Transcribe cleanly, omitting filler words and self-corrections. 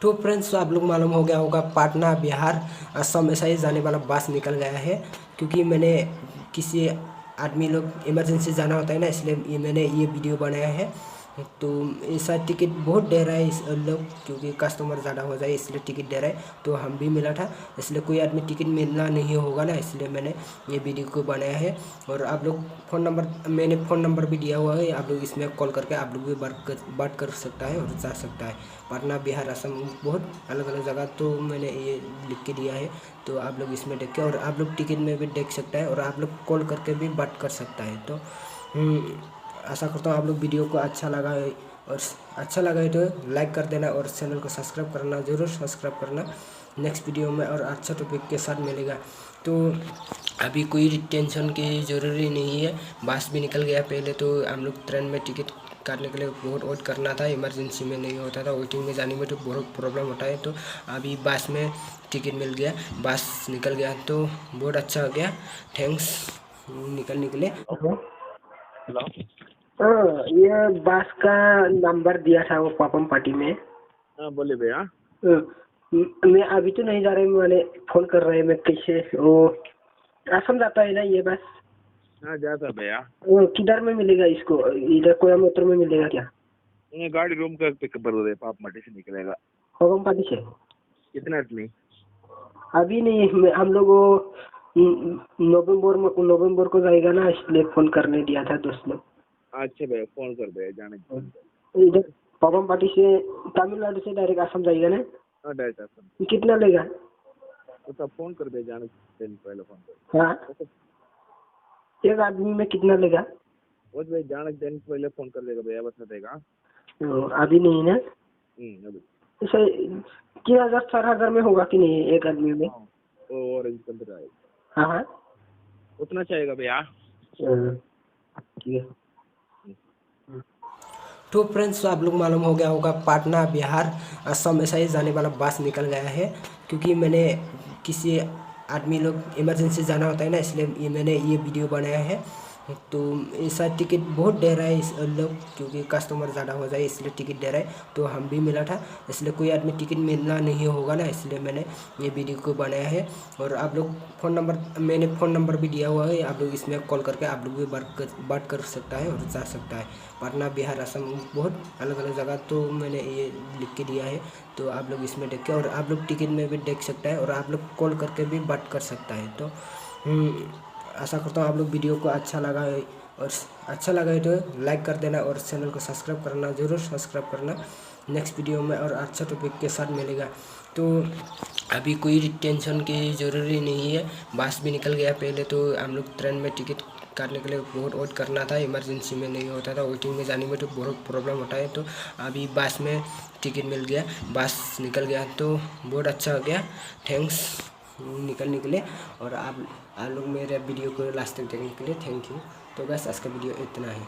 तो फ्रेंड्स आप लोग मालूम हो गया होगा पटना बिहार असम ऐसा ही जाने वाला बस निकल गया है। क्योंकि मैंने किसी आदमी लोग इमरजेंसी जाना होता है ना, इसलिए मैंने ये वीडियो बनाया है। तो ऐसा टिकट बहुत दे रहा है इस लोग, क्योंकि कस्टमर ज़्यादा हो जाए इसलिए टिकट दे रहा है। तो हम भी मिला था, इसलिए कोई आदमी टिकट मिलना नहीं होगा ना, इसलिए मैंने ये वीडियो को बनाया है। और आप लोग मैंने फ़ोन नंबर भी दिया हुआ है, आप लोग इसमें कॉल करके आप लोग भी बात कर सकता है और जा सकता है। पटना बिहार असम बहुत अलग अलग जगह तो मैंने ये लिख के दिया है, तो आप लोग इसमें देख के और आप लोग टिकट में भी देख सकता है और आप लोग कॉल करके भी बात कर सकता है। तो आशा करता हूँ आप लोग वीडियो को अच्छा लगा है, और अच्छा लगा है तो लाइक कर देना और चैनल को सब्सक्राइब करना, ज़रूर सब्सक्राइब करना। नेक्स्ट वीडियो में और अच्छा टॉपिक के साथ मिलेगा। तो अभी कोई टेंशन की ज़रूरी नहीं है, बस भी निकल गया। पहले तो हम लोग ट्रेन में टिकट काटने के लिए बहुत वेट करना था, इमरजेंसी में नहीं होता था, वेटिंग में जाने में तो बहुत प्रॉब्लम होता है। तो अभी बस में टिकट मिल गया, बस निकल गया तो बहुत अच्छा हो गया। थैंक्स निकलने के लिए। हेलो। हाँ, ये बस का नंबर दिया था वो पापम पार्टी में। हाँ बोलिए भैया। मैं अभी तो नहीं जा रहा, मैंने फोन कर रहे हैं। मैं कैसे वो असम जाता है ना ये बस? हाँ जाता भैया। वो किधर में मिलेगा इसको? इधर कोयम्बटूर में मिलेगा क्या? ये गाड़ी रूम का पिकअप कर दे, पाप मटी से निकलेगा। पापम पार्टी से कितना नहीं? अभी नहीं, हम लोग वो नवंबर को जाएगा ना, इसलिए फोन करने दिया था दोस्त लोग। अच्छा भैया फोन कर दे जाने। इधर पापम पार्टी से तमिलनाडु से डायरेक्ट असम जाएगा ना? हाँ डायरेक्ट आसन। कितना लेगा? तो तब फोन कर दे जाने दिन पहले फोन कर। हाँ, एक आदमी में कितना लेगा? वो भाई जाने दिन पहले फोन कर देगा भैया, बता देगा। अभी नहीं ना? अभी इसे 3,000 4,000 में होगा कि नहीं एक आदमी में? वो ऑरेंज कलर आएगा। हाँ हाँ, उतना चाहिएगा भैया। ठीक है। तो फ्रेंड्स आप लोग मालूम हो गया होगा पटना बिहार असम ऐसा ही जाने वाला बस निकल गया है। क्योंकि मैंने किसी आदमी लोग इमरजेंसी जाना होता है ना, इसलिए मैंने ये वीडियो बनाया है। तो ऐसा टिकट बहुत दे रहा है इस लोग, क्योंकि कस्टमर ज़्यादा हो जाए इसलिए टिकट दे रहा है। तो हम भी मिला था, इसलिए कोई आदमी टिकट मिलना नहीं होगा ना, इसलिए मैंने ये वीडियो को बनाया है। और आप लोग मैंने फ़ोन नंबर भी दिया हुआ है, आप लोग इसमें कॉल करके आप लोग भी बात कर सकता है और जा सकता है। पटना बिहार असम बहुत अलग अलग जगह तो मैंने ये लिख के दिया है, तो आप लोग इसमें देख के और आप लोग टिकट में भी देख सकता है और आप लोग कॉल करके भी बात कर सकता है। तो आशा करता हूँ आप लोग वीडियो को अच्छा लगा है, और अच्छा लगा है तो लाइक कर देना और चैनल को सब्सक्राइब करना, ज़रूर सब्सक्राइब करना। नेक्स्ट वीडियो में और अच्छा टॉपिक के साथ मिलेगा। तो अभी कोई टेंशन की ज़रूरी नहीं है, बस भी निकल गया। पहले तो हम लोग ट्रेन में टिकट काटने के लिए बहुत वेट करना था, इमरजेंसी में नहीं होता था, वेटिंग में जाने में तो बहुत प्रॉब्लम होता है। तो अभी बस में टिकट मिल गया, बस निकल गया तो बहुत अच्छा हो गया। थैंक्स निकलने के लिए, और आप लोग मेरे वीडियो को लास्ट तक देखने के लिए थैंक यू। तो बस आज का वीडियो इतना है।